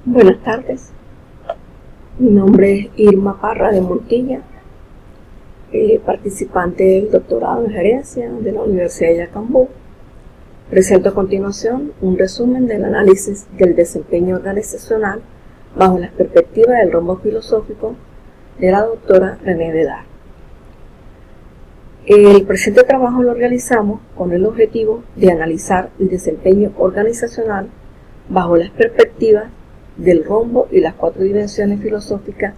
Buenas tardes, mi nombre es Irma Parra de Montilla, participante del doctorado en gerencia de la Universidad de Yacambú. Presento a continuación un resumen del análisis del desempeño organizacional bajo las perspectivas del rombo filosófico de la doctora René Bedard. El presente trabajo lo realizamos con el objetivo de analizar el desempeño organizacional bajo las perspectivas del rombo y las 4 dimensiones filosóficas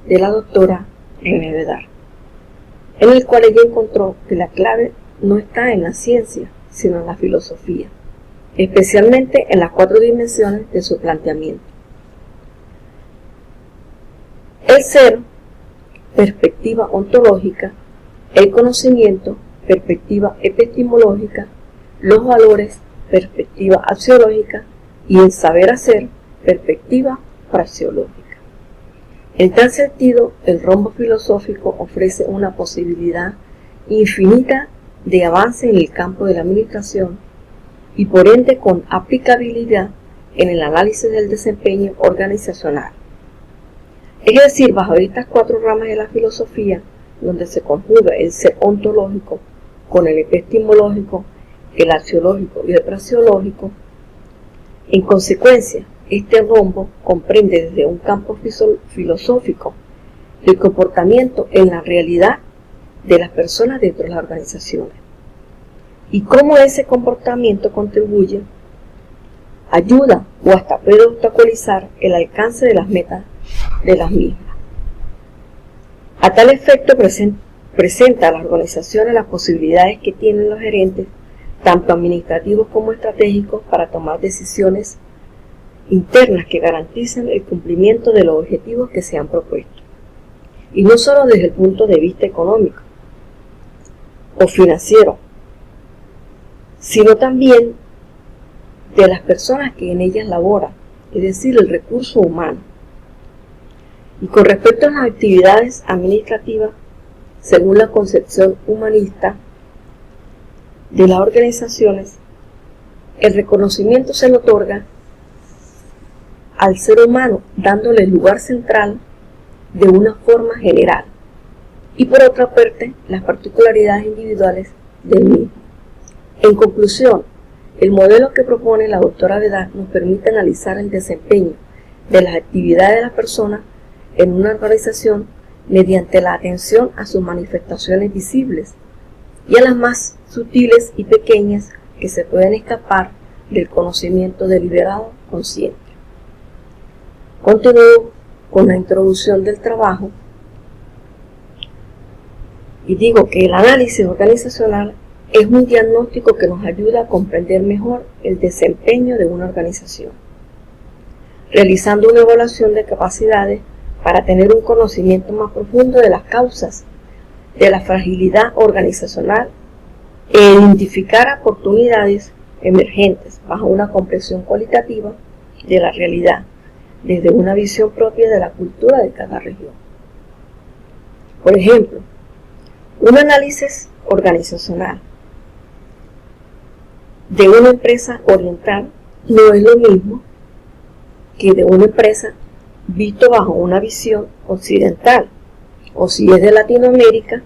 de la doctora René Bedard, en el cual ella encontró que la clave no está en la ciencia, sino en la filosofía, especialmente en las 4 dimensiones de su planteamiento. El ser, perspectiva ontológica; el conocimiento, perspectiva epistemológica; los valores, perspectiva axiológica; y el saber hacer, perspectiva praxeológica. En tal sentido, el rombo filosófico ofrece una posibilidad infinita de avance en el campo de la administración y por ende con aplicabilidad en el análisis del desempeño organizacional. Es decir, bajo estas 4 ramas de la filosofía, donde se conjuga el ser ontológico con el epistemológico, el axiológico y el praxeológico, en consecuencia, este rombo comprende desde un campo filosófico el comportamiento en la realidad de las personas dentro de las organizaciones y cómo ese comportamiento contribuye, ayuda o hasta puede obstaculizar el alcance de las metas de las mismas. A tal efecto presenta a las organizaciones las posibilidades que tienen los gerentes, tanto administrativos como estratégicos, para tomar decisiones internas que garanticen el cumplimiento de los objetivos que se han propuesto. Y no solo desde el punto de vista económico o financiero, sino también de las personas que en ellas laboran, es decir, el recurso humano. Y con respecto a las actividades administrativas, según la concepción humanista de las organizaciones, el reconocimiento se le otorga al ser humano, dándole el lugar central de una forma general, y por otra parte, las particularidades individuales del mismo. En conclusión, el modelo que propone la doctora Bedard nos permite analizar el desempeño de las actividades de las personas en una organización mediante la atención a sus manifestaciones visibles y a las más sutiles y pequeñas que se pueden escapar del conocimiento deliberado consciente. Continúo con la introducción del trabajo y digo que el análisis organizacional es un diagnóstico que nos ayuda a comprender mejor el desempeño de una organización, realizando una evaluación de capacidades para tener un conocimiento más profundo de las causas de la fragilidad organizacional e identificar oportunidades emergentes bajo una comprensión cualitativa de la realidad, desde una visión propia de la cultura de cada región. Por ejemplo, un análisis organizacional de una empresa oriental no es lo mismo que de una empresa visto bajo una visión occidental, o si es de Latinoamérica,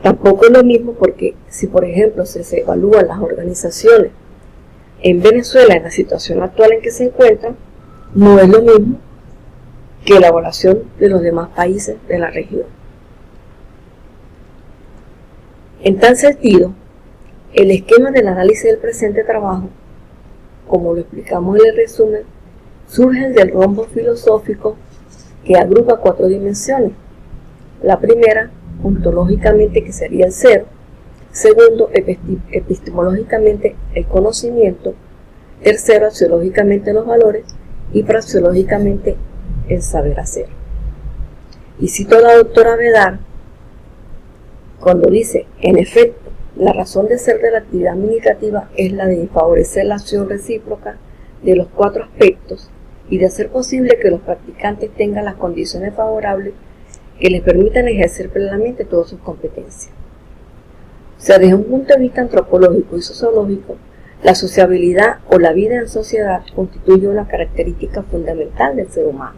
tampoco es lo mismo, porque si por ejemplo se evalúan las organizaciones en Venezuela en la situación actual en que se encuentran, no es lo mismo que la evaluación de los demás países de la región. En tal sentido, el esquema del análisis del presente trabajo, como lo explicamos en el resumen, surge del rombo filosófico que agrupa 4 dimensiones. La primera, ontológicamente, que sería el ser; segundo, epistemológicamente, el conocimiento; tercero, axiológicamente, los valores; y praxeológicamente, el saber hacer. Y cito a la doctora Bedard cuando dice: en efecto, la razón de ser de la actividad administrativa es la de favorecer la acción recíproca de los 4 aspectos y de hacer posible que los practicantes tengan las condiciones favorables que les permitan ejercer plenamente todas sus competencias. O sea, desde un punto de vista antropológico y sociológico, La sociabilidad o la vida en sociedad constituye una característica fundamental del ser humano.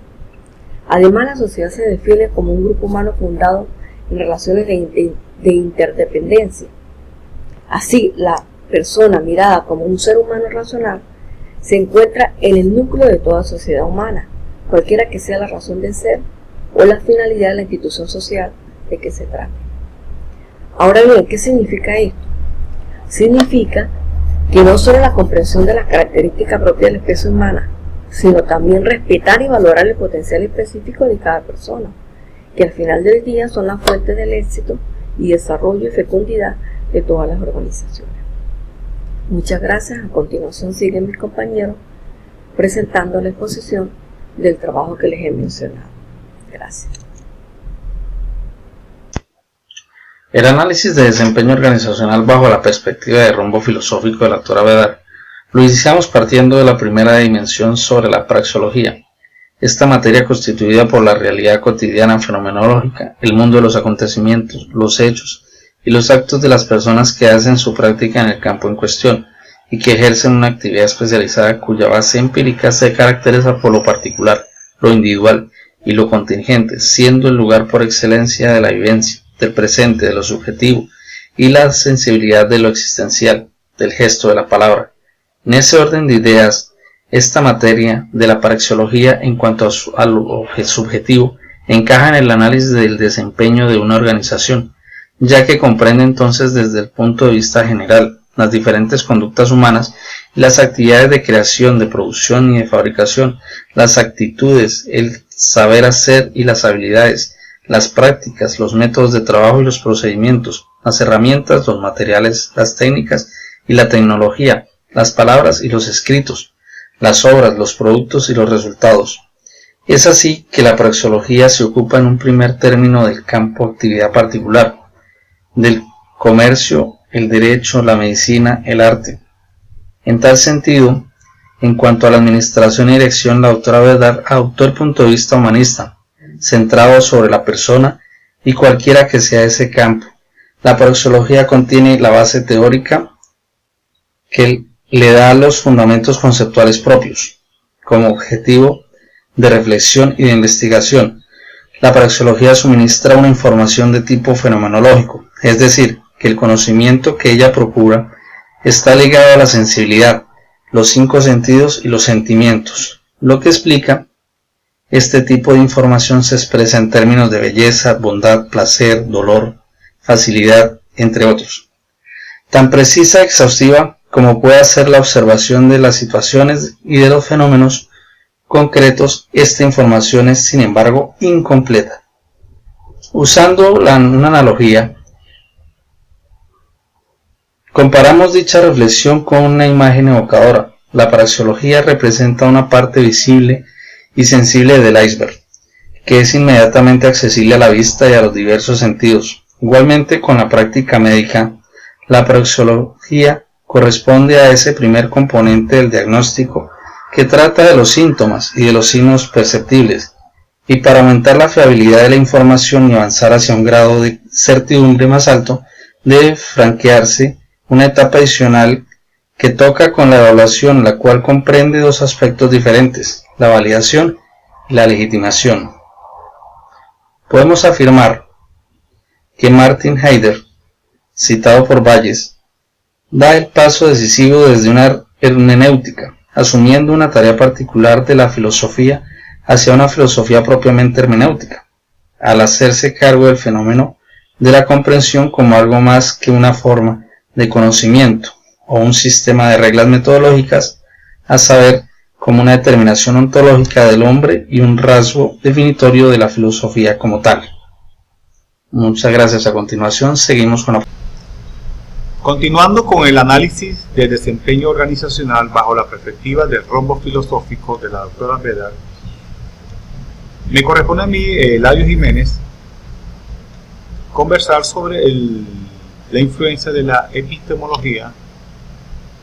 Además, la sociedad se define como un grupo humano fundado en relaciones de interdependencia. Así, la persona mirada como un ser humano racional se encuentra en el núcleo de toda sociedad humana, cualquiera que sea la razón de ser o la finalidad de la institución social de que se trate. Ahora bien, ¿qué significa esto? Significa que no solo la comprensión de las características propias de la especie humana, sino también respetar y valorar el potencial específico de cada persona, que al final del día son las fuentes del éxito y desarrollo y fecundidad de todas las organizaciones. Muchas gracias. A continuación siguen mis compañeros presentando la exposición del trabajo que les he mencionado. Gracias. El análisis de desempeño organizacional bajo la perspectiva de rumbo filosófico de la autora Bedard lo iniciamos partiendo de la primera dimensión sobre la praxeología. Esta materia constituida por la realidad cotidiana fenomenológica, el mundo de los acontecimientos, los hechos y los actos de las personas que hacen su práctica en el campo en cuestión y que ejercen una actividad especializada cuya base empírica se caracteriza por lo particular, lo individual y lo contingente, siendo el lugar por excelencia de la vivencia, del presente, de lo subjetivo y la sensibilidad de lo existencial, del gesto de la palabra. En ese orden de ideas, esta materia de la praxeología en cuanto a lo subjetivo encaja en el análisis del desempeño de una organización, ya que comprende entonces desde el punto de vista general las diferentes conductas humanas y las actividades de creación, de producción y de fabricación, las actitudes, el saber hacer y las habilidades, las prácticas, los métodos de trabajo y los procedimientos, las herramientas, los materiales, las técnicas y la tecnología, las palabras y los escritos, las obras, los productos y los resultados. Es así que la praxeología se ocupa en un primer término del campo de actividad particular, del comercio, el derecho, la medicina, el arte. En tal sentido, en cuanto a la administración y dirección, la autora Bedard adoptó el punto de vista humanista, centrado sobre la persona y cualquiera que sea ese campo. La praxeología contiene la base teórica que le da los fundamentos conceptuales propios, como objetivo de reflexión y de investigación. La praxeología suministra una información de tipo fenomenológico, es decir, que el conocimiento que ella procura está ligado a la sensibilidad, los 5 sentidos y los sentimientos. Lo que explica este tipo de información se expresa en términos de belleza, bondad, placer, dolor, facilidad, entre otros. Tan precisa y exhaustiva como pueda ser la observación de las situaciones y de los fenómenos concretos, esta información es, sin embargo, incompleta. Usando una analogía, comparamos dicha reflexión con una imagen evocadora. La praxeología representa una parte visible y sensible del iceberg, que es inmediatamente accesible a la vista y a los diversos sentidos. Igualmente, con la práctica médica, la praxeología corresponde a ese primer componente del diagnóstico que trata de los síntomas y de los signos perceptibles, y para aumentar la fiabilidad de la información y avanzar hacia un grado de certidumbre más alto, debe franquearse una etapa adicional que toca con la evaluación, la cual comprende 2 aspectos diferentes: la validación y la legitimación. Podemos afirmar que Martin Heidegger, citado por Bayes, da el paso decisivo desde una hermenéutica, asumiendo una tarea particular de la filosofía hacia una filosofía propiamente hermenéutica, al hacerse cargo del fenómeno de la comprensión como algo más que una forma de conocimiento o un sistema de reglas metodológicas, a saber, como una determinación ontológica del hombre y un rasgo definitorio de la filosofía como tal. Muchas gracias. A continuación seguimos con la... Continuando con el análisis del desempeño organizacional bajo la perspectiva del rombo filosófico de la doctora Bedard, me corresponde a mí, Eladio Jiménez, conversar sobre la influencia de la epistemología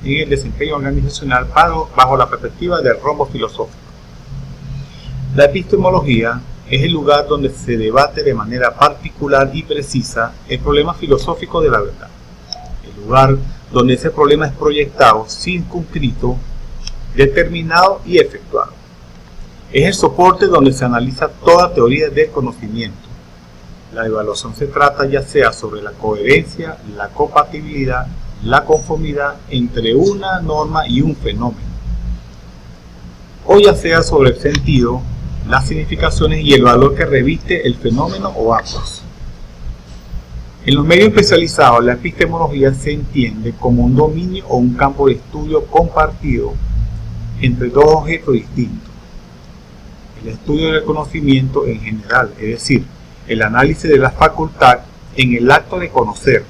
en el desempeño organizacional bajo la perspectiva del rombo filosófico. La epistemología es el lugar donde se debate de manera particular y precisa el problema filosófico de la verdad. El lugar donde ese problema es proyectado, circunscrito, determinado y efectuado. Es el soporte donde se analiza toda teoría del conocimiento. La evaluación se trata ya sea sobre la coherencia, la compatibilidad, la conformidad entre una norma y un fenómeno, o ya sea sobre el sentido, las significaciones y el valor que reviste el fenómeno o ambos. En los medios especializados, la epistemología se entiende como un dominio o un campo de estudio compartido entre dos objetos distintos. El estudio del conocimiento en general, es decir, el análisis de la facultad en el acto de conocer,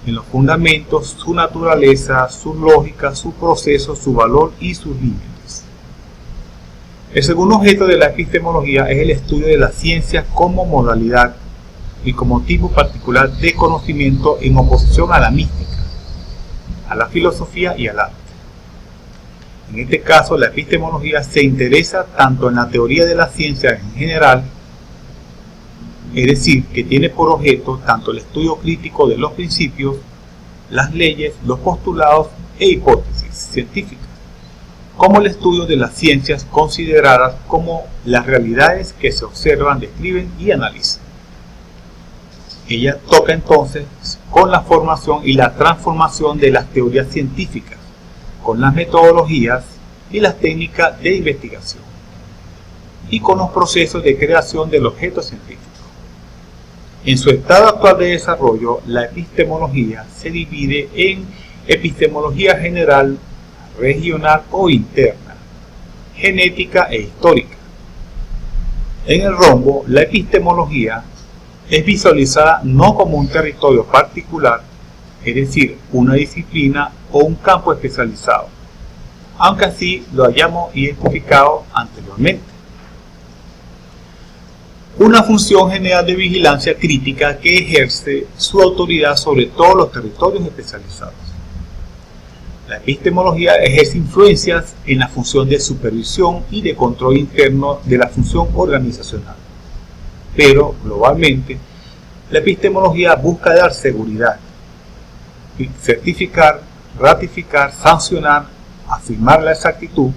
en los fundamentos, su naturaleza, su lógica, su proceso, su valor y sus límites. El segundo objeto de la epistemología es el estudio de la ciencia como modalidad y como tipo particular de conocimiento en oposición a la mística, a la filosofía y al arte. En este caso, la epistemología se interesa tanto en la teoría de la ciencia en general, es decir, que tiene por objeto tanto el estudio crítico de los principios, las leyes, los postulados e hipótesis científicas, como el estudio de las ciencias consideradas como las realidades que se observan, describen y analizan. Ella toca entonces con la formación y la transformación de las teorías científicas, con las metodologías y las técnicas de investigación, y con los procesos de creación del objeto científico. En su estado actual de desarrollo, la epistemología se divide en epistemología general, regional o interna, genética e histórica. En el rombo, la epistemología es visualizada no como un territorio particular, es decir, una disciplina o un campo especializado, aunque así lo hayamos identificado anteriormente. Una función general de vigilancia crítica que ejerce su autoridad sobre todos los territorios especializados. La epistemología ejerce influencias en la función de supervisión y de control interno de la función organizacional. Pero, globalmente, la epistemología busca dar seguridad, certificar, ratificar, sancionar, afirmar la exactitud,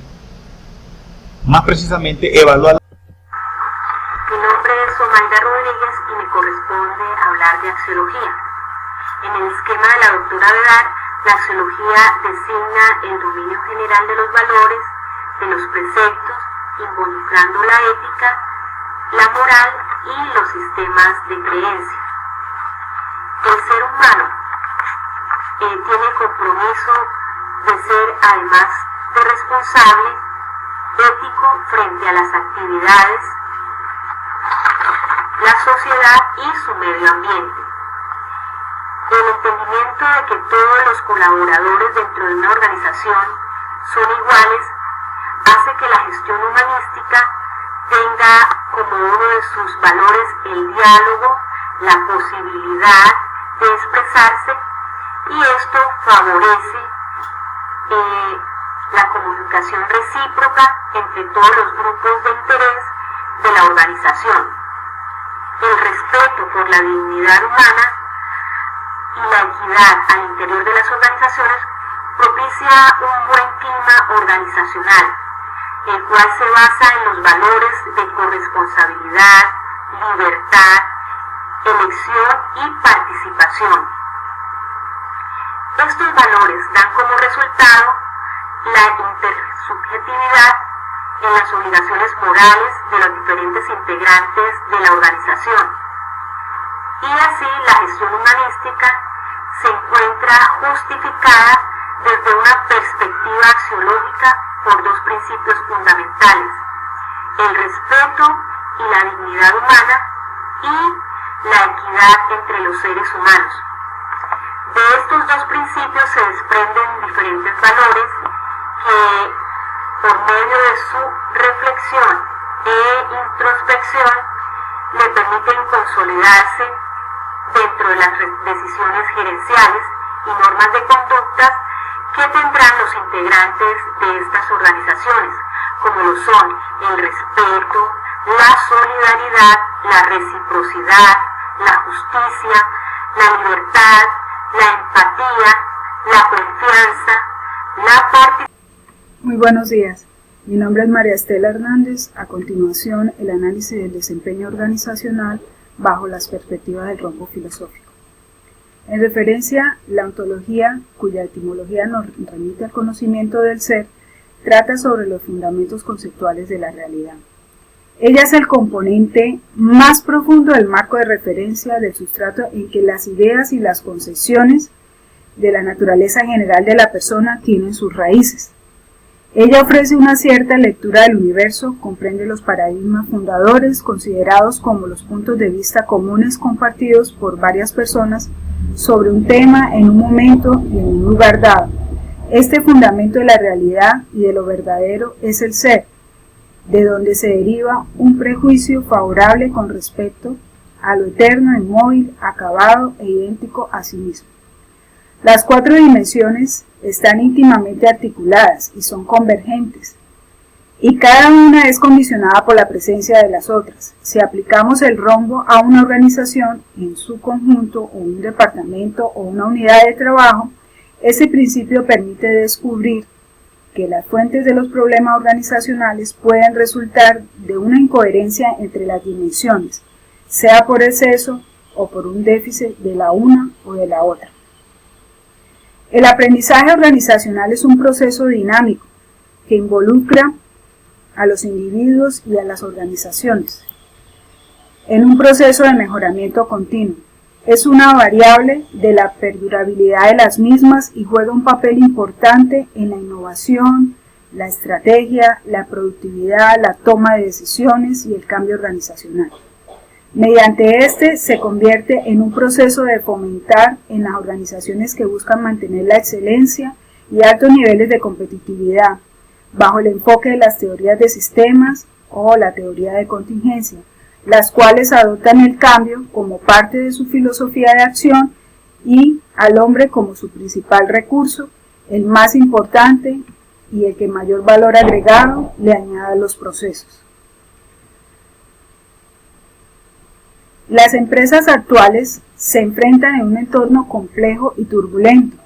más precisamente evaluar. Mi nombre es Omaida Rodríguez y me corresponde hablar de axiología. En el esquema de la doctora Vedar, la axiología designa el dominio general de los valores, de los preceptos, involucrando la ética, la moral y los sistemas de creencia. El ser humano tiene compromiso de ser, además de responsable, ético frente a las actividades, la sociedad y su medio ambiente. El entendimiento de que todos los colaboradores dentro de una organización son iguales hace que la gestión humanística tenga como uno de sus valores el diálogo, la posibilidad de expresarse, y esto favorece la comunicación recíproca entre todos los grupos de interés de la organización. El respeto por la dignidad humana y la equidad al interior de las organizaciones propicia un buen clima organizacional, el cual se basa en los valores de corresponsabilidad, libertad, elección y participación. Estos valores dan como resultado la intersubjetividad en las obligaciones morales de los diferentes integrantes de la organización. Y así la gestión humanística se encuentra justificada desde una perspectiva axiológica por dos principios fundamentales: el respeto y la dignidad humana y la equidad entre los seres humanos. De estos dos principios se desprenden diferentes valores que, por medio de su reflexión e introspección, le permiten consolidarse dentro de las decisiones gerenciales y normas de conductas que tendrán los integrantes de estas organizaciones, como lo son el respeto, la solidaridad, la reciprocidad, la justicia, la libertad, la empatía, la confianza, la participación. Muy buenos días. Mi nombre es María Estela Hernández. A continuación, el análisis del desempeño organizacional bajo las perspectivas del rombo filosófico. En referencia, la ontología, cuya etimología nos remite al conocimiento del ser, trata sobre los fundamentos conceptuales de la realidad. Ella es el componente más profundo del marco de referencia del sustrato en que las ideas y las concepciones de la naturaleza general de la persona tienen sus raíces. Ella ofrece una cierta lectura del universo, comprende los paradigmas fundadores considerados como los puntos de vista comunes compartidos por varias personas sobre un tema en un momento y en un lugar dado. Este fundamento de la realidad y de lo verdadero es el ser, de donde se deriva un prejuicio favorable con respecto a lo eterno, inmóvil, acabado e idéntico a sí mismo. Las cuatro dimensiones están íntimamente articuladas y son convergentes, y cada una es condicionada por la presencia de las otras. Si aplicamos el rombo a una organización en su conjunto, o un departamento o una unidad de trabajo, ese principio permite descubrir que las fuentes de los problemas organizacionales pueden resultar de una incoherencia entre las dimensiones, sea por exceso o por un déficit de la una o de la otra. El aprendizaje organizacional es un proceso dinámico que involucra a los individuos y a las organizaciones en un proceso de mejoramiento continuo. Es una variable de la perdurabilidad de las mismas y juega un papel importante en la innovación, la estrategia, la productividad, la toma de decisiones y el cambio organizacional. Mediante este se convierte en un proceso de fomentar en las organizaciones que buscan mantener la excelencia y altos niveles de competitividad, bajo el enfoque de las teorías de sistemas o la teoría de contingencia, las cuales adoptan el cambio como parte de su filosofía de acción y al hombre como su principal recurso, el más importante y el que mayor valor agregado le añade a los procesos. Las empresas actuales se enfrentan en un entorno complejo y turbulento,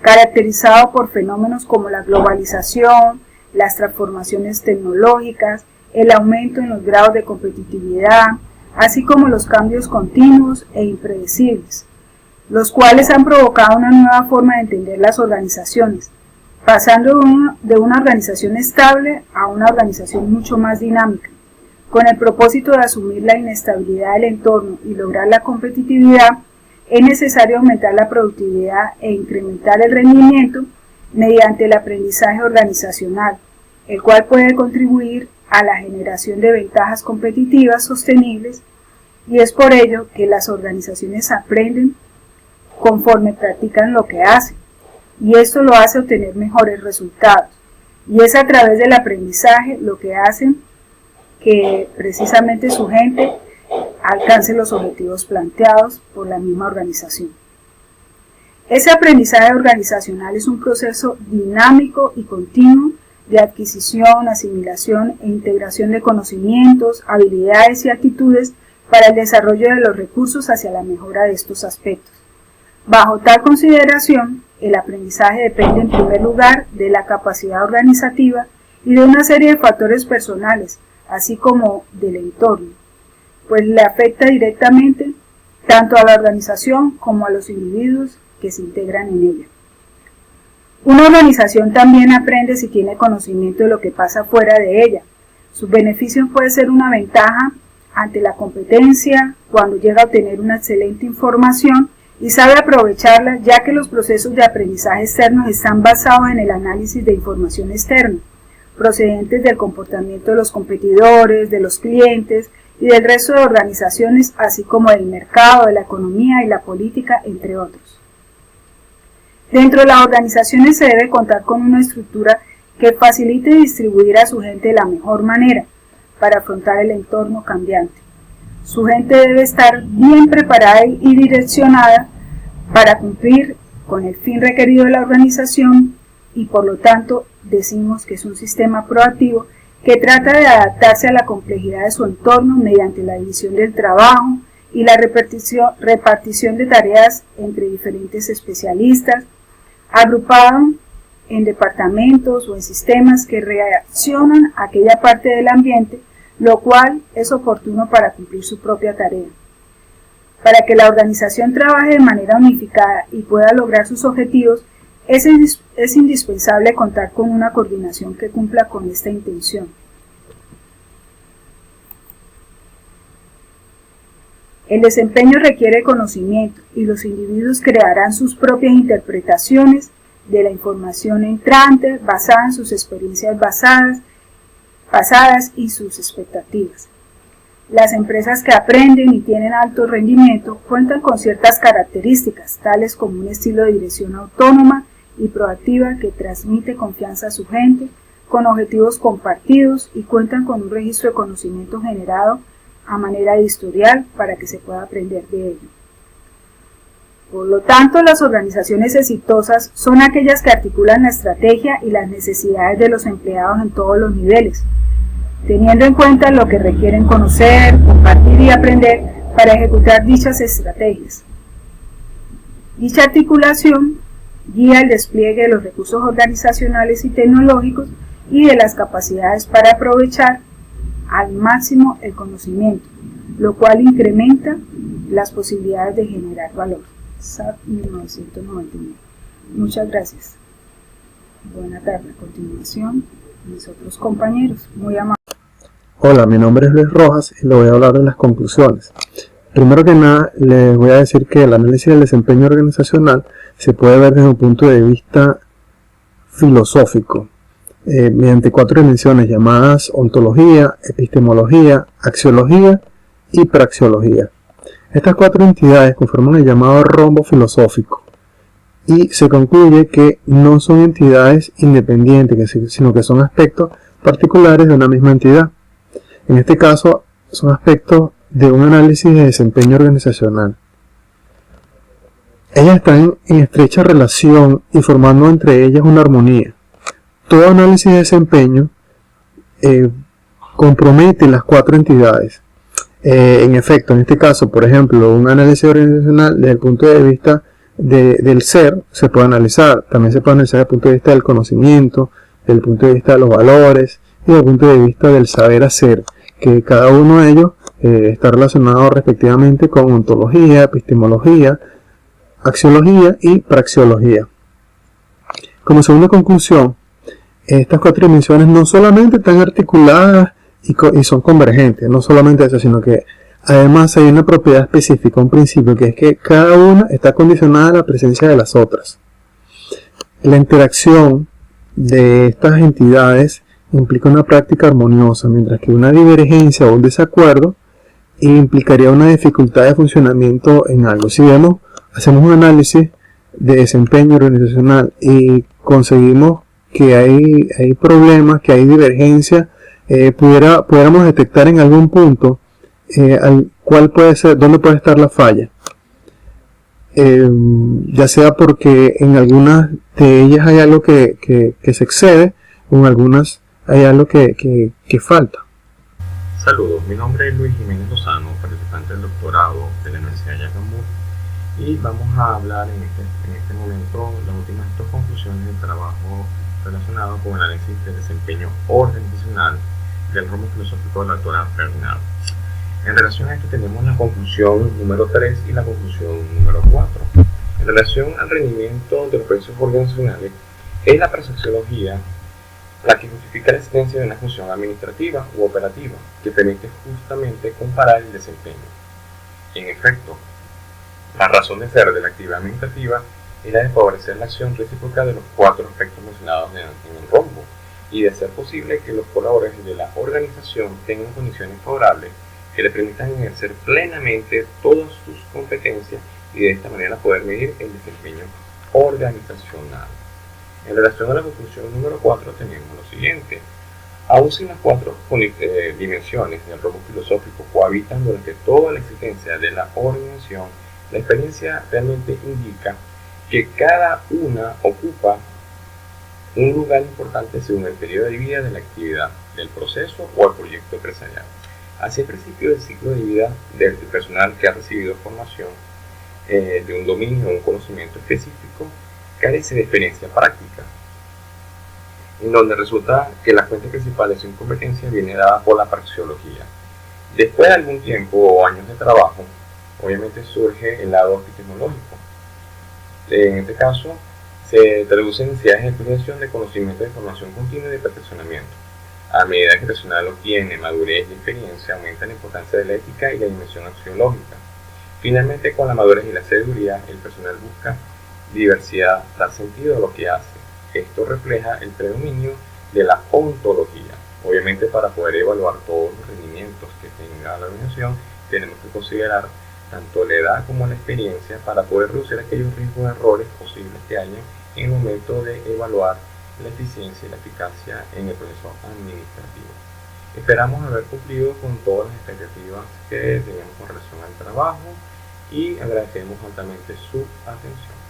caracterizado por fenómenos como la globalización, las transformaciones tecnológicas, el aumento en los grados de competitividad, así como los cambios continuos e impredecibles, los cuales han provocado una nueva forma de entender las organizaciones, pasando de una organización estable a una organización mucho más dinámica. Con el propósito de asumir la inestabilidad del entorno y lograr la competitividad, es necesario aumentar la productividad e incrementar el rendimiento mediante el aprendizaje organizacional, el cual puede contribuir a la generación de ventajas competitivas sostenibles, y es por ello que las organizaciones aprenden conforme practican lo que hacen, y esto lo hace obtener mejores resultados, y es a través del aprendizaje lo que hacen que precisamente su gente alcance los objetivos planteados por la misma organización. Ese aprendizaje organizacional es un proceso dinámico y continuo de adquisición, asimilación e integración de conocimientos, habilidades y actitudes para el desarrollo de los recursos hacia la mejora de estos aspectos. Bajo tal consideración, el aprendizaje depende en primer lugar de la capacidad organizativa y de una serie de factores personales, así como del entorno, pues le afecta directamente tanto a la organización como a los individuos que se integran en ella. Una organización también aprende si tiene conocimiento de lo que pasa fuera de ella. Sus beneficios pueden ser una ventaja ante la competencia cuando llega a obtener una excelente información y sabe aprovecharla, ya que los procesos de aprendizaje externos están basados en el análisis de información externa, procedentes del comportamiento de los competidores, de los clientes y del resto de organizaciones, así como del mercado, de la economía y la política, entre otros. Dentro de las organizaciones se debe contar con una estructura que facilite distribuir a su gente de la mejor manera para afrontar el entorno cambiante. Su gente debe estar bien preparada y direccionada para cumplir con el fin requerido de la organización y por lo tanto decimos que es un sistema proactivo que trata de adaptarse a la complejidad de su entorno mediante la división del trabajo, y la repartición de tareas entre diferentes especialistas, agrupado en departamentos o en sistemas que reaccionan a aquella parte del ambiente, lo cual es oportuno para cumplir su propia tarea. Para que la organización trabaje de manera unificada y pueda lograr sus objetivos, es indispensable contar con una coordinación que cumpla con esta intención. El desempeño requiere conocimiento y los individuos crearán sus propias interpretaciones de la información entrante basada en sus experiencias pasadas y sus expectativas. Las empresas que aprenden y tienen alto rendimiento cuentan con ciertas características, tales como un estilo de dirección autónoma y proactiva que transmite confianza a su gente, con objetivos compartidos y cuentan con un registro de conocimiento generado a manera de historial para que se pueda aprender de ello. Por lo tanto, las organizaciones exitosas son aquellas que articulan la estrategia y las necesidades de los empleados en todos los niveles, teniendo en cuenta lo que requieren conocer, compartir y aprender para ejecutar dichas estrategias. Dicha articulación guía el despliegue de los recursos organizacionales y tecnológicos y de las capacidades para aprovechar al máximo el conocimiento, lo cual incrementa las posibilidades de generar valor. SAP 1999. Muchas gracias. Buena tarde. A continuación, mis otros compañeros, muy amables. Hola, mi nombre es Luis Rojas y le voy a hablar de las conclusiones. Primero que nada, les voy a decir que el análisis del desempeño organizacional se puede ver desde un punto de vista filosófico, mediante 4 dimensiones llamadas ontología, epistemología, axiología y praxeología. Estas 4 entidades conforman el llamado rombo filosófico y se concluye que no son entidades independientes, sino que son aspectos particulares de una misma entidad. En este caso, son aspectos de un análisis de desempeño organizacional. Ellas están en estrecha relación y formando entre ellas una armonía. Todo análisis de desempeño compromete las 4 entidades. En efecto, en este caso, por ejemplo, un análisis organizacional desde el punto de vista del ser se puede analizar. También se puede analizar desde el punto de vista del conocimiento, desde el punto de vista de los valores y desde el punto de vista del saber hacer, que cada uno de ellos está relacionado respectivamente con ontología, epistemología, axiología y praxeología. Como segunda conclusión, estas 4 dimensiones no solamente están articuladas y son convergentes, no solamente eso, sino que además hay una propiedad específica, un principio, que es que cada una está condicionada a la presencia de las otras. La interacción de estas entidades implica una práctica armoniosa, mientras que una divergencia o un desacuerdo implicaría una dificultad de funcionamiento en algo. Si hacemos un análisis de desempeño organizacional y conseguimos que hay problemas, que hay divergencia, pudiéramos detectar en algún punto dónde puede estar la falla. Ya sea porque en algunas de ellas hay algo que se excede, o en algunas hay algo que falta. Saludos, mi nombre es Luis Jiménez Lozano, participante del doctorado de la Universidad de Yacambú, y vamos a hablar en este momento las últimas 2 conclusiones del trabajo relacionado con el análisis de desempeño organizacional del rombo filosófico de la doctora Bernard. En relación a esto tenemos la conclusión número 3 y la conclusión número 4. En relación al rendimiento de los procesos organizacionales, es la praxeología la que justifica la existencia de una función administrativa u operativa que permite justamente comparar el desempeño. En efecto, la razón de ser de la actividad administrativa es la de favorecer la acción recíproca de los 4 aspectos mencionados en el rombo y de ser posible que los colaboradores de la organización tengan condiciones favorables que le permitan ejercer plenamente todas sus competencias y de esta manera poder medir el desempeño organizacional. En relación a la conclusión número 4 tenemos lo siguiente. Aun si las 4 dimensiones del rombo filosófico cohabitan durante toda la existencia de la organización, la experiencia realmente indica que cada una ocupa un lugar importante según el periodo de vida de la actividad, del proceso o el proyecto empresarial. Hacia el principio del ciclo de vida del personal que ha recibido formación de un dominio o un conocimiento específico, carece de experiencia práctica, en donde resulta que la fuente principal de su incompetencia viene dada por la praxeología. Después de algún tiempo o años de trabajo, obviamente surge el lado epistemológico. En este caso, se traduce en necesidades de actualización de conocimiento, de formación continua y de perfeccionamiento. A medida que el personal obtiene madurez y experiencia, aumenta la importancia de la ética y la dimensión axiológica. Finalmente, con la madurez y la sabiduría, el personal busca diversidad, dar sentido a lo que hace. Esto refleja el predominio de la ontología. Obviamente, para poder evaluar todos los rendimientos que tenga la organización, tenemos que considerar tanto la edad como la experiencia para poder reducir aquellos riesgos de errores posibles que haya en el momento de evaluar la eficiencia y la eficacia en el proceso administrativo. Esperamos haber cumplido con todas las expectativas que teníamos con relación al trabajo y agradecemos altamente su atención.